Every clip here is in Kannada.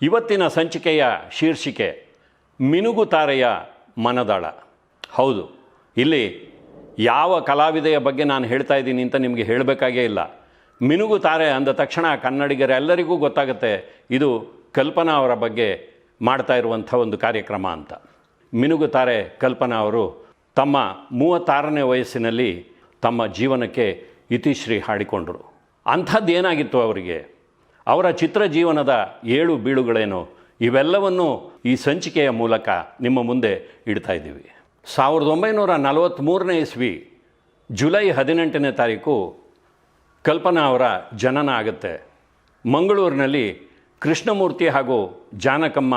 ಇವತ್ತಿನ ಸಂಚಿಕೆಯ ಶೀರ್ಷಿಕೆ ಮಿನುಗುತಾರೆಯ ಮನದಾಳ. ಹೌದು, ಇಲ್ಲಿ ಯಾವ ಕಲಾವಿದೆಯ ಬಗ್ಗೆ ನಾನು ಹೇಳ್ತಾ ಇದ್ದೀನಿ ಅಂತ ನಿಮಗೆ ಹೇಳಬೇಕಾಗೇ ಇಲ್ಲ. ಮಿನುಗುತಾರೆ ಅಂದ ತಕ್ಷಣ ಕನ್ನಡಿಗರೆಲ್ಲರಿಗೂ ಗೊತ್ತಾಗುತ್ತೆ ಇದು ಕಲ್ಪನಾ ಅವರ ಬಗ್ಗೆ ಮಾಡ್ತಾ ಇರುವಂಥ ಒಂದು ಕಾರ್ಯಕ್ರಮ ಅಂತ. ಮಿನುಗುತಾರೆ ಕಲ್ಪನಾ ಅವರು ತಮ್ಮ 36ನೇ ವಯಸ್ಸಿನಲ್ಲಿ ತಮ್ಮ ಜೀವನಕ್ಕೆ ಇತಿಶ್ರೀ ಹಾಡಿಕೊಂಡರು. ಅಂಥದ್ದೇನಾಗಿತ್ತು ಅವರಿಗೆ, ಅವರ ಚಿತ್ರ ಜೀವನದ ಏಳು ಬೀಳುಗಳೇನು, ಇವೆಲ್ಲವನ್ನು ಈ ಸಂಚಿಕೆಯ ಮೂಲಕ ನಿಮ್ಮ ಮುಂದೆ ಇಡ್ತಾ ಇದ್ದೀವಿ. 1943ನೇ ಇಸ್ವಿ ಜುಲೈ 18ನೇ ತಾರೀಕು ಕಲ್ಪನಾ ಅವರ ಜನನ ಆಗುತ್ತೆ. ಮಂಗಳೂರಿನಲ್ಲಿ ಕೃಷ್ಣಮೂರ್ತಿ ಹಾಗೂ ಜಾನಕಮ್ಮ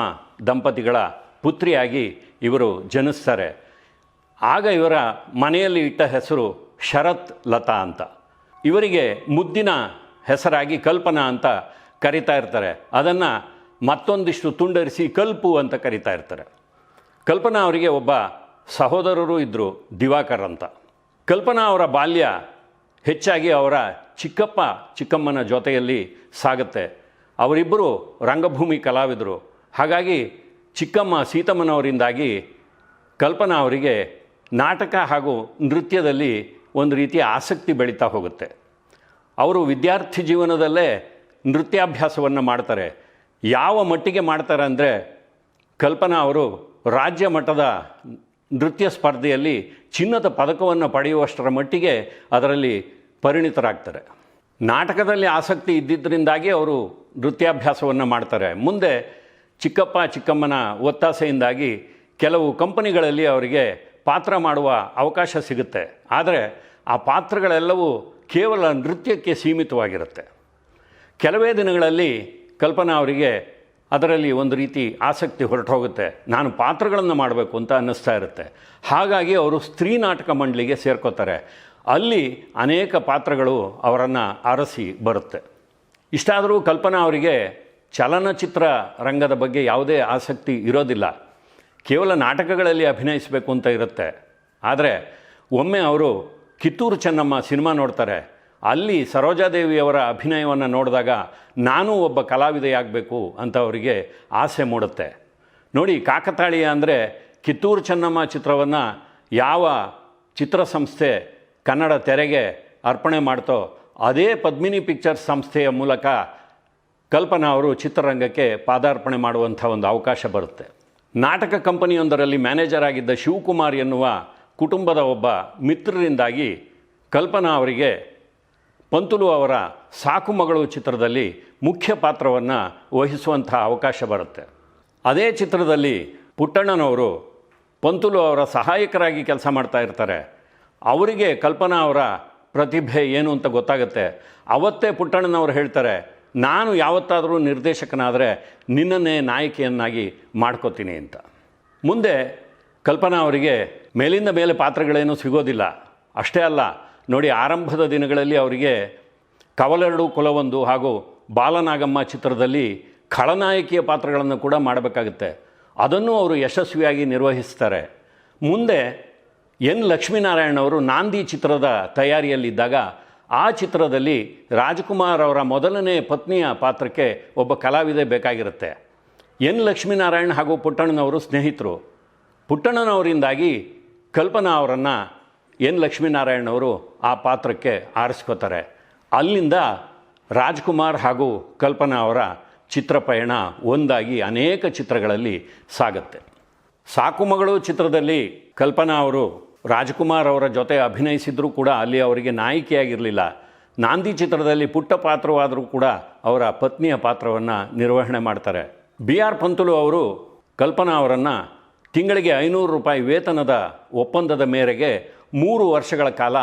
ದಂಪತಿಗಳ ಪುತ್ರಿಯಾಗಿ ಇವರು ಜನಿಸ್ತಾರೆ. ಆಗ ಇವರ ಮನೆಯಲ್ಲಿ ಇಟ್ಟ ಹೆಸರು ಶರತ್ ಲತಾ ಅಂತ. ಇವರಿಗೆ ಮುದ್ದಿನ ಹೆಸರಾಗಿ ಕಲ್ಪನಾ ಅಂತ ಕರಿತಾ ಇರ್ತಾರೆ. ಅದನ್ನು ಮತ್ತೊಂದಿಷ್ಟು ತುಂಡರಿಸಿ ಕಲ್ಪು ಅಂತ ಕರಿತಾ ಇರ್ತಾರೆ. ಕಲ್ಪನಾ ಅವರಿಗೆ ಒಬ್ಬ ಸಹೋದರರು ಇದ್ದರು, ದಿವಾಕರ್ ಅಂತ. ಕಲ್ಪನಾ ಅವರ ಬಾಲ್ಯ ಹೆಚ್ಚಾಗಿ ಅವರ ಚಿಕ್ಕಪ್ಪ ಚಿಕ್ಕಮ್ಮನ ಜೊತೆಯಲ್ಲಿ ಸಾಗುತ್ತೆ. ಅವರಿಬ್ಬರು ರಂಗಭೂಮಿ ಕಲಾವಿದರು. ಹಾಗಾಗಿ ಚಿಕ್ಕಮ್ಮ ಸೀತಮ್ಮನವರಿಂದಾಗಿ ಕಲ್ಪನಾ ಅವರಿಗೆ ನಾಟಕ ಹಾಗೂ ನೃತ್ಯದಲ್ಲಿ ಒಂದು ರೀತಿಯ ಆಸಕ್ತಿ ಬೆಳೀತಾ ಹೋಗುತ್ತೆ. ಅವರು ವಿದ್ಯಾರ್ಥಿ ಜೀವನದಲ್ಲೇ ನೃತ್ಯಾಭ್ಯಾಸವನ್ನು ಮಾಡ್ತಾರೆ. ಯಾವ ಮಟ್ಟಿಗೆ ಮಾಡ್ತಾರೆ ಅಂದರೆ, ಕಲ್ಪನಾ ಅವರು ರಾಜ್ಯ ಮಟ್ಟದ ನೃತ್ಯ ಸ್ಪರ್ಧೆಯಲ್ಲಿ ಚಿನ್ನದ ಪದಕವನ್ನು ಪಡೆಯುವಷ್ಟರ ಮಟ್ಟಿಗೆ ಅದರಲ್ಲಿ ಪರಿಣಿತರಾಗ್ತಾರೆ. ನಾಟಕದಲ್ಲಿ ಆಸಕ್ತಿ ಇದ್ದಿದ್ದರಿಂದಾಗಿ ಅವರು ನೃತ್ಯಾಭ್ಯಾಸವನ್ನು ಮಾಡ್ತಾರೆ. ಮುಂದೆ ಚಿಕ್ಕಪ್ಪ ಚಿಕ್ಕಮ್ಮನ ಒತ್ತಾಸೆಯಿಂದಾಗಿ ಕೆಲವು ಕಂಪನಿಗಳಲ್ಲಿ ಅವರಿಗೆ ಪಾತ್ರ ಮಾಡುವ ಅವಕಾಶ ಸಿಗುತ್ತೆ. ಆದರೆ ಆ ಪಾತ್ರಗಳೆಲ್ಲವೂ ಕೇವಲ ನೃತ್ಯಕ್ಕೆ ಸೀಮಿತವಾಗಿರುತ್ತೆ. ಕೆಲವೇ ದಿನಗಳಲ್ಲಿ ಕಲ್ಪನಾ ಅವರಿಗೆ ಅದರಲ್ಲಿ ಒಂದು ರೀತಿ ಆಸಕ್ತಿ ಹೊರಟು ಹೋಗುತ್ತೆ. ನಾನು ಪಾತ್ರಗಳನ್ನು ಮಾಡಬೇಕು ಅಂತ ಅನ್ನಿಸ್ತಾ ಇರುತ್ತೆ. ಹಾಗಾಗಿ ಅವರು ಸ್ತ್ರೀ ನಾಟಕ ಮಂಡಳಿಗೆ ಸೇರ್ಕೋತಾರೆ. ಅಲ್ಲಿ ಅನೇಕ ಪಾತ್ರಗಳು ಅವರನ್ನು ಅರಸಿ ಬರುತ್ತೆ. ಇಷ್ಟಾದರೂ ಕಲ್ಪನಾ ಅವರಿಗೆ ಚಲನಚಿತ್ರ ರಂಗದ ಬಗ್ಗೆ ಯಾವುದೇ ಆಸಕ್ತಿ ಇರೋದಿಲ್ಲ. ಕೇವಲ ನಾಟಕಗಳಲ್ಲಿ ಅಭಿನಯಿಸಬೇಕು ಅಂತ ಇರುತ್ತೆ. ಆದರೆ ಒಮ್ಮೆ ಅವರು ಕಿತ್ತೂರು ಚೆನ್ನಮ್ಮ ಸಿನಿಮಾ ನೋಡ್ತಾರೆ. ಅಲ್ಲಿ ಸರೋಜಾದೇವಿಯವರ ಅಭಿನಯವನ್ನು ನೋಡಿದಾಗ ನಾನೂ ಒಬ್ಬ ಕಲಾವಿದೆಯಾಗಬೇಕು ಅಂತ ಅವರಿಗೆ ಆಸೆ ಮೂಡುತ್ತೆ. ನೋಡಿ, ಕಾಕತಾಳೀಯ ಅಂದರೆ ಕಿತ್ತೂರು ಚೆನ್ನಮ್ಮ ಚಿತ್ರವನ್ನು ಯಾವ ಚಿತ್ರಸಂಸ್ಥೆ ಕನ್ನಡ ತೆರೆಗೆ ಅರ್ಪಣೆ ಮಾಡ್ತೋ ಅದೇ ಪದ್ಮಿನಿ ಪಿಕ್ಚರ್ಸ್ ಸಂಸ್ಥೆಯ ಮೂಲಕ ಕಲ್ಪನಾ ಅವರು ಚಿತ್ರರಂಗಕ್ಕೆ ಪಾದಾರ್ಪಣೆ ಮಾಡುವಂಥ ಒಂದು ಅವಕಾಶ ಬರುತ್ತೆ. ನಾಟಕ ಕಂಪನಿಯೊಂದರಲ್ಲಿ ಮ್ಯಾನೇಜರ್ ಆಗಿದ್ದ ಶಿವಕುಮಾರ್ ಎನ್ನುವ ಕುಟುಂಬದ ಒಬ್ಬ ಮಿತ್ರರಿಂದಾಗಿ ಕಲ್ಪನಾ ಅವರಿಗೆ ಪಂತುಲು ಅವರ ಸಾಕು ಮಗಳು ಚಿತ್ರದಲ್ಲಿ ಮುಖ್ಯ ಪಾತ್ರವನ್ನು ವಹಿಸುವಂಥ ಅವಕಾಶ ಬರುತ್ತೆ. ಅದೇ ಚಿತ್ರದಲ್ಲಿ ಪುಟ್ಟಣ್ಣನವರು ಪಂತುಲು ಅವರ ಸಹಾಯಕರಾಗಿ ಕೆಲಸ ಮಾಡ್ತಾ ಇರ್ತಾರೆ. ಅವರಿಗೆ ಕಲ್ಪನಾ ಅವರ ಪ್ರತಿಭೆ ಏನು ಅಂತ ಗೊತ್ತಾಗುತ್ತೆ. ಅವತ್ತೇ ಪುಟ್ಟಣ್ಣನವರು ಹೇಳ್ತಾರೆ, ನಾನು ಯಾವತ್ತಾದರೂ ನಿರ್ದೇಶಕನಾದರೆ ನಿನ್ನನ್ನೇ ನಾಯಕಿಯನ್ನಾಗಿ ಮಾಡ್ಕೋತೀನಿ ಅಂತ. ಮುಂದೆ ಕಲ್ಪನಾ ಅವರಿಗೆ ಮೇಲಿಂದ ಮೇಲೆ ಪಾತ್ರಗಳೇನೂ ಸಿಗೋದಿಲ್ಲ. ಅಷ್ಟೇ ಅಲ್ಲ, ನೋಡಿ, ಆರಂಭದ ದಿನಗಳಲ್ಲಿ ಅವರಿಗೆ ಕವಲೆರಡು ಕುಲವೊಂದು ಹಾಗೂ ಬಾಲನಾಗಮ್ಮ ಚಿತ್ರದಲ್ಲಿ ಖಳನಾಯಕಿಯ ಪಾತ್ರಗಳನ್ನು ಕೂಡ ಮಾಡಬೇಕಾಗುತ್ತೆ. ಅದನ್ನು ಅವರು ಯಶಸ್ವಿಯಾಗಿ ನಿರ್ವಹಿಸ್ತಾರೆ. ಮುಂದೆ ಎನ್ ಲಕ್ಷ್ಮೀನಾರಾಯಣ್ ಅವರು ನಾಂದಿ ಚಿತ್ರದ ತಯಾರಿಯಲ್ಲಿದ್ದಾಗ ಆ ಚಿತ್ರದಲ್ಲಿ ರಾಜ್ಕುಮಾರ್ ಅವರ ಮೊದಲನೇ ಪತ್ನಿಯ ಪಾತ್ರಕ್ಕೆ ಒಬ್ಬ ಕಲಾವಿದೆ ಬೇಕಾಗಿರುತ್ತೆ. ಎನ್ ಲಕ್ಷ್ಮೀನಾರಾಯಣ್ ಹಾಗೂ ಪುಟ್ಟಣ್ಣನವರು ಸ್ನೇಹಿತರು. ಪುಟ್ಟಣ್ಣನವರಿಂದಾಗಿ ಕಲ್ಪನಾ ಅವರನ್ನು ಎನ್ ಲಕ್ಷ್ಮೀನಾರಾಯಣ್ ಅವರು ಆ ಪಾತ್ರಕ್ಕೆ ಆರಿಸ್ಕೋತಾರೆ. ಅಲ್ಲಿಂದ ರಾಜ್ಕುಮಾರ್ ಹಾಗೂ ಕಲ್ಪನಾ ಅವರ ಚಿತ್ರಪಯಣ ಒಂದಾಗಿ ಅನೇಕ ಚಿತ್ರಗಳಲ್ಲಿ ಸಾಗುತ್ತೆ. ಸಾಕು ಮಗಳು ಚಿತ್ರದಲ್ಲಿ ಕಲ್ಪನಾ ಅವರು ರಾಜ್ಕುಮಾರ್ ಅವರ ಜೊತೆ ಅಭಿನಯಿಸಿದರೂ ಕೂಡ ಅಲ್ಲಿ ಅವರಿಗೆ ನಾಯಕಿಯಾಗಿರಲಿಲ್ಲ. ನಾಂದಿ ಚಿತ್ರದಲ್ಲಿ ಪುಟ್ಟ ಪಾತ್ರವಾದರೂ ಕೂಡ ಅವರ ಪತ್ನಿಯ ಪಾತ್ರವನ್ನು ನಿರ್ವಹಣೆ ಮಾಡ್ತಾರೆ. ಬಿ ಆರ್ ಪಂತುಲು ಅವರು ಕಲ್ಪನಾ ಅವರನ್ನು ತಿಂಗಳಿಗೆ 500 ರೂಪಾಯಿ ವೇತನದ ಒಪ್ಪಂದದ ಮೇರೆಗೆ 3 ವರ್ಷಗಳ ಕಾಲ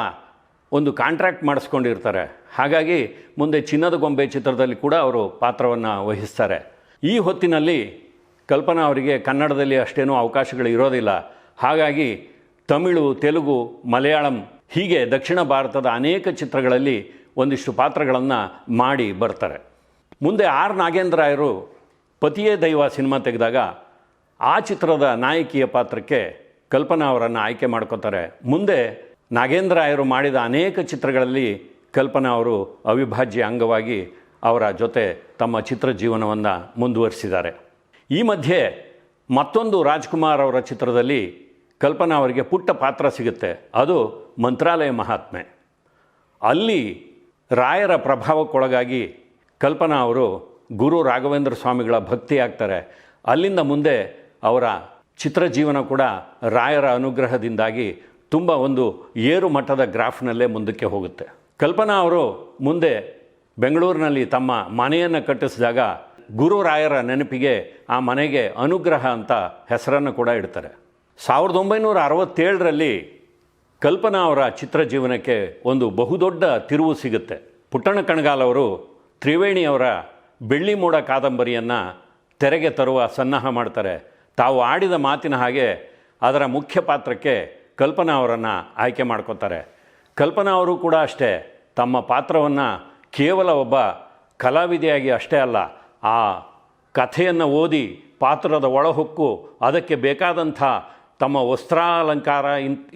ಒಂದು ಕಾಂಟ್ರಾಕ್ಟ್ ಮಾಡಿಸ್ಕೊಂಡಿರ್ತಾರೆ. ಹಾಗಾಗಿ ಮುಂದೆ ಚಿನ್ನದ ಗೊಂಬೆ ಚಿತ್ರದಲ್ಲಿ ಕೂಡ ಅವರು ಪಾತ್ರವನ್ನು ವಹಿಸ್ತಾರೆ. ಈ ಹೊತ್ತಿನಲ್ಲಿ ಕಲ್ಪನಾ ಅವರಿಗೆ ಕನ್ನಡದಲ್ಲಿ ಅಷ್ಟೇನೂ ಅವಕಾಶಗಳು ಇರೋದಿಲ್ಲ. ಹಾಗಾಗಿ ತಮಿಳು, ತೆಲುಗು, ಮಲಯಾಳಂ ಹೀಗೆ ದಕ್ಷಿಣ ಭಾರತದ ಅನೇಕ ಚಿತ್ರಗಳಲ್ಲಿ ಒಂದಿಷ್ಟು ಪಾತ್ರಗಳನ್ನು ಮಾಡಿ ಬರ್ತಾರೆ. ಮುಂದೆ ಆರ್ ನಾಗೇಂದ್ರರಾಯರು ಪತಿಯೇ ದೈವ ಸಿನಿಮಾ ತೆಗೆದಾಗ ಆ ಚಿತ್ರದ ನಾಯಕಿಯ ಪಾತ್ರಕ್ಕೆ ಕಲ್ಪನಾ ಅವರನ್ನು ಆಯ್ಕೆ ಮಾಡ್ಕೋತಾರೆ. ಮುಂದೆ ನಾಗೇಂದ್ರರಾಯರು ಮಾಡಿದ ಅನೇಕ ಚಿತ್ರಗಳಲ್ಲಿ ಕಲ್ಪನಾ ಅವರು ಅವಿಭಾಜ್ಯ ಅಂಗವಾಗಿ ಅವರ ಜೊತೆ ತಮ್ಮ ಚಿತ್ರ ಜೀವನವನ್ನು ಮುಂದುವರಿಸಿದ್ದಾರೆ. ಈ ಮಧ್ಯೆ ಮತ್ತೊಂದು ರಾಜ್ಕುಮಾರ್ ಅವರ ಚಿತ್ರದಲ್ಲಿ ಕಲ್ಪನಾ ಅವರಿಗೆ ಪುಟ್ಟ ಪಾತ್ರ ಸಿಗುತ್ತೆ. ಅದು ಮಂತ್ರಾಲಯ ಮಹಾತ್ಮೆ. ಅಲ್ಲಿ ರಾಯರ ಪ್ರಭಾವಕ್ಕೊಳಗಾಗಿ ಕಲ್ಪನಾ ಅವರು ಗುರು ರಾಘವೇಂದ್ರ ಸ್ವಾಮಿಗಳ ಭಕ್ತಿಯಾಗ್ತಾರೆ. ಅಲ್ಲಿಂದ ಮುಂದೆ ಅವರ ಚಿತ್ರಜೀವನ ಕೂಡ ರಾಯರ ಅನುಗ್ರಹದಿಂದಾಗಿ ತುಂಬ ಒಂದು ಏರು ಮಟ್ಟದ ಗ್ರಾಫ್ನಲ್ಲೇ ಮುಂದಕ್ಕೆ ಹೋಗುತ್ತೆ. ಕಲ್ಪನಾ ಅವರು ಮುಂದೆ ಬೆಂಗಳೂರಿನಲ್ಲಿ ತಮ್ಮ ಮನೆಯನ್ನು ಕಟ್ಟಿಸಿದಾಗ ಗುರು ರಾಯರ ನೆನಪಿಗೆ ಆ ಮನೆಗೆ ಅನುಗ್ರಹ ಅಂತ ಹೆಸರನ್ನು ಕೂಡ ಇಡ್ತಾರೆ. 1967ರಲ್ಲಿ ಕಲ್ಪನಾ ಅವರ ಚಿತ್ರಜೀವನಕ್ಕೆ ಒಂದು ಬಹುದೊಡ್ಡ ತಿರುವು ಸಿಗುತ್ತೆ. ಪುಟ್ಟಣ್ಣ ಕಣಗಾಲ್ ಅವರು ತ್ರಿವೇಣಿಯವರ ಬೆಳ್ಳಿ ಮೋಡ ಕಾದಂಬರಿಯನ್ನು ತೆರೆಗೆ ತರುವ ಸನ್ನಾಹ ಮಾಡ್ತಾರೆ. ತಾವು ಆಡಿದ ಮಾತಿನ ಹಾಗೆ ಅದರ ಮುಖ್ಯ ಪಾತ್ರಕ್ಕೆ ಕಲ್ಪನಾ ಅವರನ್ನು ಆಯ್ಕೆ ಮಾಡ್ಕೋತಾರೆ. ಕಲ್ಪನಾ ಅವರು ಕೂಡ ಅಷ್ಟೇ ತಮ್ಮ ಪಾತ್ರವನ್ನು ಕೇವಲ ಒಬ್ಬ ಕಲಾವಿದೆಯಾಗಿ ಅಷ್ಟೇ ಅಲ್ಲ, ಆ ಕಥೆಯನ್ನು ಓದಿ ಪಾತ್ರದ ಒಳಹೊಕ್ಕು ಅದಕ್ಕೆ ಬೇಕಾದಂಥ ತಮ್ಮ ವಸ್ತ್ರಾಲಂಕಾರ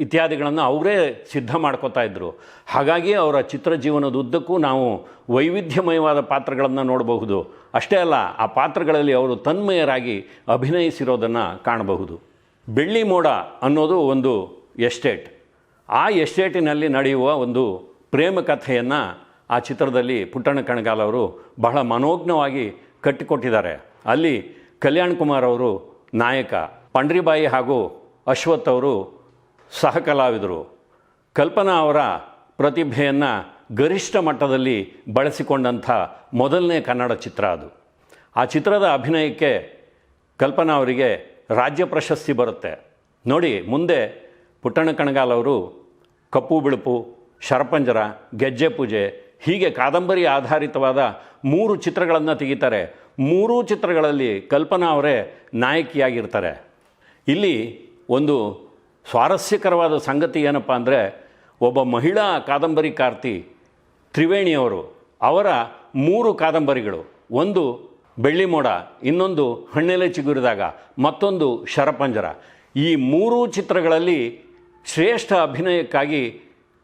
ಇತ್ಯಾದಿಗಳನ್ನು ಅವರೇ ಸಿದ್ಧ ಮಾಡ್ಕೋತಾ ಇದ್ದರು. ಹಾಗಾಗಿ ಅವರ ಚಿತ್ರಜೀವನದ ಉದ್ದಕ್ಕೂ ನಾವು ವೈವಿಧ್ಯಮಯವಾದ ಪಾತ್ರಗಳನ್ನು ನೋಡಬಹುದು. ಅಷ್ಟೇ ಅಲ್ಲ, ಆ ಪಾತ್ರಗಳಲ್ಲಿ ಅವರು ತನ್ಮಯರಾಗಿ ಅಭಿನಯಿಸಿರೋದನ್ನು ಕಾಣಬಹುದು. ಬೆಳ್ಳಿ ಮೋಡ ಅನ್ನೋದು ಒಂದು ಎಸ್ಟೇಟ್. ಆ ಎಸ್ಟೇಟಿನಲ್ಲಿ ನಡೆಯುವ ಒಂದು ಪ್ರೇಮ ಕಥೆಯನ್ನು ಆ ಚಿತ್ರದಲ್ಲಿ ಪುಟ್ಟಣ್ಣ ಕಣಗಾಲ್ ಅವರು ಬಹಳ ಮನೋಜ್ಞವಾಗಿ ಕಟ್ಟಿಕೊಟ್ಟಿದ್ದಾರೆ. ಅಲ್ಲಿ ಕಲ್ಯಾಣ್ ಕುಮಾರ್ ಅವರು ನಾಯಕ, ಪಂಡ್ರಿಬಾಯಿ ಹಾಗೂ ಅಶ್ವಥ್ ಅವರು ಸಹ ಕಲಾವಿದರು. ಕಲ್ಪನಾ ಅವರ ಪ್ರತಿಭೆಯನ್ನು ಗರಿಷ್ಠ ಮಟ್ಟದಲ್ಲಿ ಬಳಸಿಕೊಂಡಂಥ ಮೊದಲನೇ ಕನ್ನಡ ಚಿತ್ರ ಅದು. ಆ ಚಿತ್ರದ ಅಭಿನಯಕ್ಕೆ ಕಲ್ಪನಾ ಅವರಿಗೆ ರಾಜ್ಯ ಪ್ರಶಸ್ತಿ ಬರುತ್ತೆ. ನೋಡಿ, ಮುಂದೆ ಪುಟ್ಟಣ್ಣ ಕಣಗಾಲ್ ಅವರು ಕಪ್ಪು ಬಿಳುಪು, ಶರಪಂಜರ, ಗೆಜ್ಜೆ ಪೂಜೆ ಹೀಗೆ ಕಾದಂಬರಿ ಆಧಾರಿತವಾದ 3 ಚಿತ್ರಗಳನ್ನು ತೆಗಿತಾರೆ. 3 ಚಿತ್ರಗಳಲ್ಲಿ ಕಲ್ಪನಾ ಅವರೇ ನಾಯಕಿಯಾಗಿರ್ತಾರೆ. ಇಲ್ಲಿ ಒಂದು ಸ್ವಾರಸ್ಯಕರವಾದ ಸಂಗತಿ ಏನಪ್ಪ ಅಂದರೆ, ಒಬ್ಬ ಮಹಿಳಾ ಕಾದಂಬರಿಕಾರ್ತಿ ತ್ರಿವೇಣಿಯವರು ಅವರ 3 ಕಾದಂಬರಿಗಳು, ಒಂದು ಬೆಳ್ಳಿ ಮೋಡ, ಇನ್ನೊಂದು ಹಣ್ಣೆಲೆ ಚಿಗುರಿದಾಗ, ಮತ್ತೊಂದು ಶರಪಂಜರ, ಈ 3 ಚಿತ್ರಗಳಲ್ಲಿ ಶ್ರೇಷ್ಠ ಅಭಿನಯಕ್ಕಾಗಿ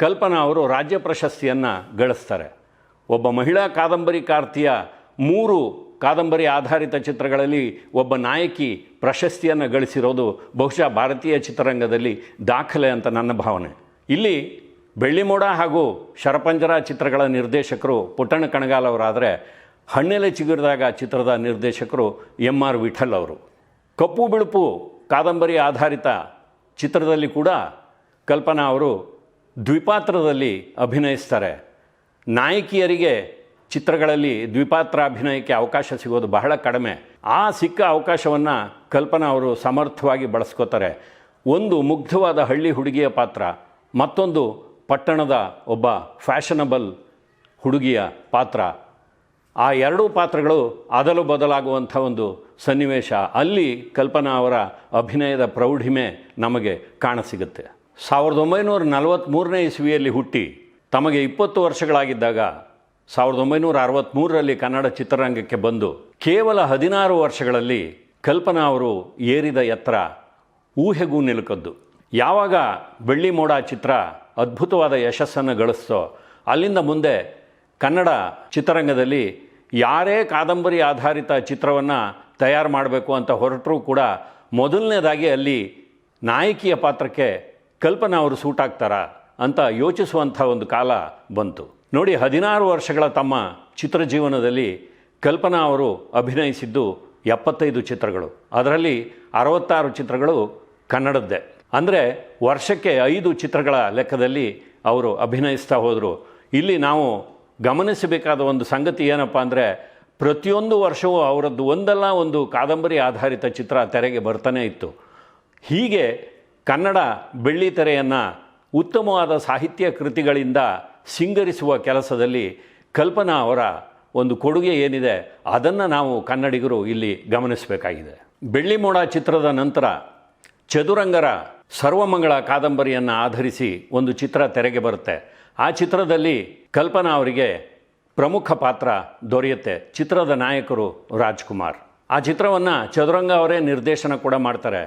ಕಲ್ಪನಾ ಅವರು ರಾಜ್ಯ ಪ್ರಶಸ್ತಿಯನ್ನು ಗಳಿಸ್ತಾರೆ. ಒಬ್ಬ ಮಹಿಳಾ ಕಾದಂಬರಿಕಾರ್ತಿಯ 3 ಕಾದಂಬರಿ ಆಧಾರಿತ ಚಿತ್ರಗಳಲ್ಲಿ ಒಬ್ಬ ನಾಯಕಿ ಪ್ರಶಸ್ತಿಯನ್ನು ಗಳಿಸಿರೋದು ಬಹುಶಃ ಭಾರತೀಯ ಚಿತ್ರರಂಗದಲ್ಲಿ ದಾಖಲೆ ಅಂತ ನನ್ನ ಭಾವನೆ. ಇಲ್ಲಿ ಬೆಳ್ಳಿ ಮೋಡ ಹಾಗೂ ಶರಪಂಜರ ಚಿತ್ರಗಳ ನಿರ್ದೇಶಕರು ಪುಟ್ಟಣ್ಣ ಕಣಗಾಲ್ ಅವರಾದರೆ, ಹಣ್ಣೆಲೆ ಚಿಗುರಿದಾಗ ಚಿತ್ರದ ನಿರ್ದೇಶಕರು MR ವಿಠಲ್ ಅವರು. ಕಪ್ಪು ಬಿಳುಪು ಕಾದಂಬರಿ ಆಧಾರಿತ ಚಿತ್ರದಲ್ಲಿ ಕೂಡ ಕಲ್ಪನಾ ಅವರು ದ್ವಿಪಾತ್ರದಲ್ಲಿ ಅಭಿನಯಿಸ್ತಾರೆ. ನಾಯಕಿಯರಿಗೆ ಚಿತ್ರಗಳಲ್ಲಿ ದ್ವಿಪಾತ್ರ ಅಭಿನಯಕ್ಕೆ ಅವಕಾಶ ಸಿಗೋದು ಬಹಳ ಕಡಿಮೆ. ಆ ಸಿಕ್ಕ ಅವಕಾಶವನ್ನು ಕಲ್ಪನಾ ಅವರು ಸಮರ್ಥವಾಗಿ ಬಳಸ್ಕೋತಾರೆ. ಒಂದು ಮುಗ್ಧವಾದ ಹಳ್ಳಿ ಹುಡುಗಿಯ ಪಾತ್ರ, ಮತ್ತೊಂದು ಪಟ್ಟಣದ ಒಬ್ಬ ಫ್ಯಾಷನಬಲ್ ಹುಡುಗಿಯ ಪಾತ್ರ. ಆ 2 ಪಾತ್ರಗಳು ಅದಲು ಬದಲಾಗುವಂಥ ಒಂದು ಸನ್ನಿವೇಶ. ಅಲ್ಲಿ ಕಲ್ಪನಾ ಅವರ ಅಭಿನಯದ ಪ್ರೌಢಿಮೆ ನಮಗೆ ಕಾಣಸಿಗುತ್ತೆ. 1943ನೇ ಇಸ್ವಿಯಲ್ಲಿ ಹುಟ್ಟಿ ತಮಗೆ 20 ವರ್ಷಗಳಾಗಿದ್ದಾಗ 1963ರಲ್ಲಿ ಕನ್ನಡ ಚಿತ್ರರಂಗಕ್ಕೆ ಬಂದು ಕೇವಲ 16 ವರ್ಷಗಳಲ್ಲಿ ಕಲ್ಪನಾ ಅವರು ಏರಿದ ಎತ್ತರ ಊಹೆಗೂ ನಿಲುಕದ್ದು. ಯಾವಾಗ ಬೆಳ್ಳಿ ಮೋಡ ಚಿತ್ರ ಅದ್ಭುತವಾದ ಯಶಸ್ಸನ್ನು ಗಳಿಸ್ತೋ, ಅಲ್ಲಿಂದ ಮುಂದೆ ಕನ್ನಡ ಚಿತ್ರರಂಗದಲ್ಲಿ ಯಾರೇ ಕಾದಂಬರಿ ಆಧಾರಿತ ಚಿತ್ರವನ್ನು ತಯಾರು ಮಾಡಬೇಕು ಅಂತ ಹೊರಟರೂ ಕೂಡ ಮೊದಲನೇದಾಗಿ ಅಲ್ಲಿ ನಾಯಕಿಯ ಪಾತ್ರಕ್ಕೆ ಕಲ್ಪನಾ ಅವರು ಸೂಟ್ ಆಗ್ತಾರಾ ಅಂತ ಯೋಚಿಸುವಂಥ ಒಂದು ಕಾಲ ಬಂತು. ನೋಡಿ, 16 ವರ್ಷಗಳ ತಮ್ಮ ಚಿತ್ರಜೀವನದಲ್ಲಿ ಕಲ್ಪನಾ ಅವರು ಅಭಿನಯಿಸಿದ್ದು 75 ಚಿತ್ರಗಳು. ಅದರಲ್ಲಿ 66 ಚಿತ್ರಗಳು ಕನ್ನಡದ್ದೇ. ಅಂದರೆ ವರ್ಷಕ್ಕೆ 5 ಚಿತ್ರಗಳ ಲೆಕ್ಕದಲ್ಲಿ ಅವರು ಅಭಿನಯಿಸ್ತಾ ಹೋದರು. ಇಲ್ಲಿ ನಾವು ಗಮನಿಸಬೇಕಾದ ಒಂದು ಸಂಗತಿ ಏನಪ್ಪ ಅಂದರೆ, ಪ್ರತಿಯೊಂದು ವರ್ಷವೂ ಅವರದ್ದು ಒಂದಲ್ಲ ಒಂದು ಕಾದಂಬರಿ ಆಧಾರಿತ ಚಿತ್ರ ತೆರೆಗೆ ಬರ್ತಾನೆ ಇತ್ತು. ಹೀಗೆ ಕನ್ನಡ ಬೆಳ್ಳಿ ತೆರೆಯನ್ನು ಉತ್ತಮವಾದ ಸಾಹಿತ್ಯ ಕೃತಿಗಳಿಂದ ಸಿಂಗರಿಸುವ ಕೆಲಸದಲ್ಲಿ ಕಲ್ಪನಾ ಅವರ ಒಂದು ಕೊಡುಗೆ ಏನಿದೆ ಅದನ್ನು ನಾವು ಕನ್ನಡಿಗರು ಇಲ್ಲಿ ಗಮನಿಸಬೇಕಾಗಿದೆ. ಬೆಳ್ಳಿ ಮೋಡ ಚಿತ್ರದ ನಂತರ ಚದುರಂಗರ ಸರ್ವಮಂಗಳ ಕಾದಂಬರಿಯನ್ನು ಆಧರಿಸಿ ಒಂದು ಚಿತ್ರ ತೆರೆಗೆ ಬರುತ್ತೆ. ಆ ಚಿತ್ರದಲ್ಲಿ ಕಲ್ಪನಾ ಅವರಿಗೆ ಪ್ರಮುಖ ಪಾತ್ರ ದೊರೆಯುತ್ತೆ. ಚಿತ್ರದ ನಾಯಕರು ರಾಜ್ಕುಮಾರ್. ಆ ಚಿತ್ರವನ್ನು ಚದುರಂಗ ಅವರೇ ನಿರ್ದೇಶನ ಕೂಡ ಮಾಡ್ತಾರೆ.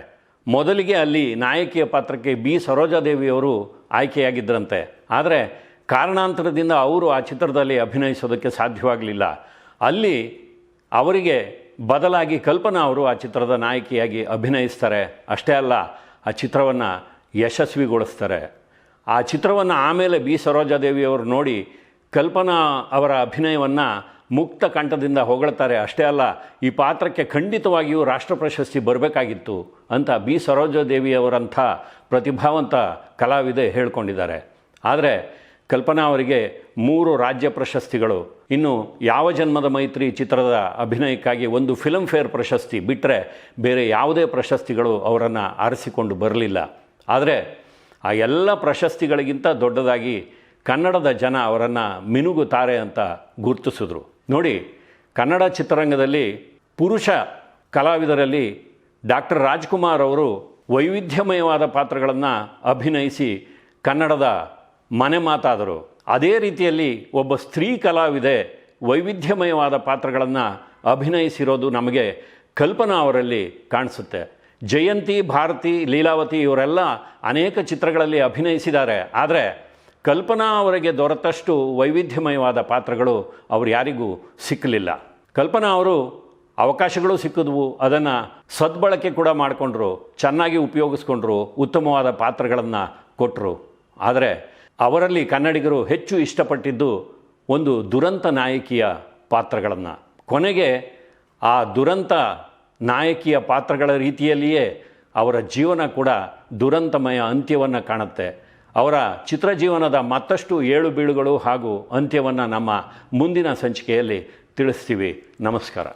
ಮೊದಲಿಗೆ ಅಲ್ಲಿ ನಾಯಕಿಯ ಪಾತ್ರಕ್ಕೆ ಬಿ ಸರೋಜಾದೇವಿಯವರು ಆಯ್ಕೆಯಾಗಿದ್ದರಂತೆ. ಆದರೆ ಕಾರಣಾಂತರದಿಂದ ಅವರು ಆ ಚಿತ್ರದಲ್ಲಿ ಅಭಿನಯಿಸೋದಕ್ಕೆ ಸಾಧ್ಯವಾಗಲಿಲ್ಲ. ಅಲ್ಲಿ ಅವರಿಗೆ ಬದಲಾಗಿ ಕಲ್ಪನಾ ಅವರು ಆ ಚಿತ್ರದ ನಾಯಕಿಯಾಗಿ ಅಭಿನಯಿಸ್ತಾರೆ. ಅಷ್ಟೇ ಅಲ್ಲ, ಆ ಚಿತ್ರವನ್ನು ಯಶಸ್ವಿಗೊಳಿಸ್ತಾರೆ. ಆ ಚಿತ್ರವನ್ನು ಆಮೇಲೆ ಬಿ ಸರೋಜಾದೇವಿಯವರು ನೋಡಿ ಕಲ್ಪನಾ ಅವರ ಅಭಿನಯವನ್ನು ಮುಕ್ತ ಕಂಠದಿಂದ ಹೊಗಳ್ತಾರೆ. ಅಷ್ಟೇ ಅಲ್ಲ, ಈ ಪಾತ್ರಕ್ಕೆ ಖಂಡಿತವಾಗಿಯೂ ರಾಷ್ಟ್ರ ಪ್ರಶಸ್ತಿ ಬರಬೇಕಾಗಿತ್ತು ಅಂತ ಬಿ ಸರೋಜಾದೇವಿಯವರಂಥ ಪ್ರತಿಭಾವಂತ ಕಲಾವಿದೆ ಹೇಳ್ಕೊಂಡಿದ್ದಾರೆ. ಆದರೆ ಕಲ್ಪನಾ ಅವರಿಗೆ 3 ರಾಜ್ಯ ಪ್ರಶಸ್ತಿಗಳು, ಇನ್ನು ಯಾವ ಜನ್ಮದ ಮೈತ್ರಿ ಚಿತ್ರದ ಅಭಿನಯಕ್ಕಾಗಿ 1 ಫಿಲ್ಮ್ ಫೇರ್ ಪ್ರಶಸ್ತಿ ಬಿಟ್ಟರೆ ಬೇರೆ ಯಾವುದೇ ಪ್ರಶಸ್ತಿಗಳು ಅವರನ್ನು ಆರಿಸಿಕೊಂಡು ಬರಲಿಲ್ಲ. ಆದರೆ ಆ ಎಲ್ಲ ಪ್ರಶಸ್ತಿಗಳಿಗಿಂತ ದೊಡ್ಡದಾಗಿ ಕನ್ನಡದ ಜನ ಅವರನ್ನು ಮಿನುಗು ತಾರೆ ಅಂತ ಗುರುತಿಸಿದ್ರು. ನೋಡಿ, ಕನ್ನಡ ಚಿತ್ರರಂಗದಲ್ಲಿ ಪುರುಷ ಕಲಾವಿದರಲ್ಲಿ ಡಾಕ್ಟರ್ ರಾಜ್ಕುಮಾರ್ ಅವರು ವೈವಿಧ್ಯಮಯವಾದ ಪಾತ್ರಗಳನ್ನು ಅಭಿನಯಿಸಿ ಕನ್ನಡದ ಮನೆ ಮಾತಾದರು. ಅದೇ ರೀತಿಯಲ್ಲಿ ಒಬ್ಬ ಸ್ತ್ರೀ ಕಲಾವಿದೆ ವೈವಿಧ್ಯಮಯವಾದ ಪಾತ್ರಗಳನ್ನು ಅಭಿನಯಿಸಿರೋದು ನಮಗೆ ಕಲ್ಪನಾ ಅವರಲ್ಲಿ ಕಾಣಿಸುತ್ತೆ. ಜಯಂತಿ, ಭಾರತಿ, ಲೀಲಾವತಿ ಇವರೆಲ್ಲ ಅನೇಕ ಚಿತ್ರಗಳಲ್ಲಿ ಅಭಿನಯಿಸಿದ್ದಾರೆ. ಆದರೆ ಕಲ್ಪನಾ ಅವರಿಗೆ ದೊರೆತಷ್ಟು ವೈವಿಧ್ಯಮಯವಾದ ಪಾತ್ರಗಳು ಅವರು ಯಾರಿಗೂ ಸಿಕ್ಕಲಿಲ್ಲ. ಕಲ್ಪನಾ ಅವರು ಅವಕಾಶಗಳು ಸಿಕ್ಕಿದ್ವು, ಅದನ್ನು ಸದ್ಬಳಕೆ ಕೂಡ ಮಾಡಿಕೊಂಡ್ರು, ಚೆನ್ನಾಗಿ ಉಪಯೋಗಿಸ್ಕೊಂಡ್ರು, ಉತ್ತಮವಾದ ಪಾತ್ರಗಳನ್ನು ಕೊಟ್ಟರು. ಆದರೆ ಅವರಲ್ಲಿ ಕನ್ನಡಿಗರು ಹೆಚ್ಚು ಇಷ್ಟಪಟ್ಟಿದ್ದು ಒಂದು ದುರಂತ ನಾಯಕಿಯ ಪಾತ್ರಗಳನ್ನು. ಕೊನೆಗೆ ಆ ದುರಂತ ನಾಯಕಿಯ ಪಾತ್ರಗಳ ರೀತಿಯಲ್ಲಿಯೇ ಅವರ ಜೀವನ ಕೂಡ ದುರಂತಮಯ ಅಂತ್ಯವನ್ನು ಕಾಣುತ್ತೆ. ಅವರ ಚಿತ್ರಜೀವನದ ಮತ್ತಷ್ಟು ಏಳು ಬೀಳುಗಳು ಹಾಗೂ ಅಂತ್ಯವನ್ನು ನಮ್ಮ ಮುಂದಿನ ಸಂಚಿಕೆಯಲ್ಲಿ ತಿಳಿಸ್ತೀವಿ. ನಮಸ್ಕಾರ.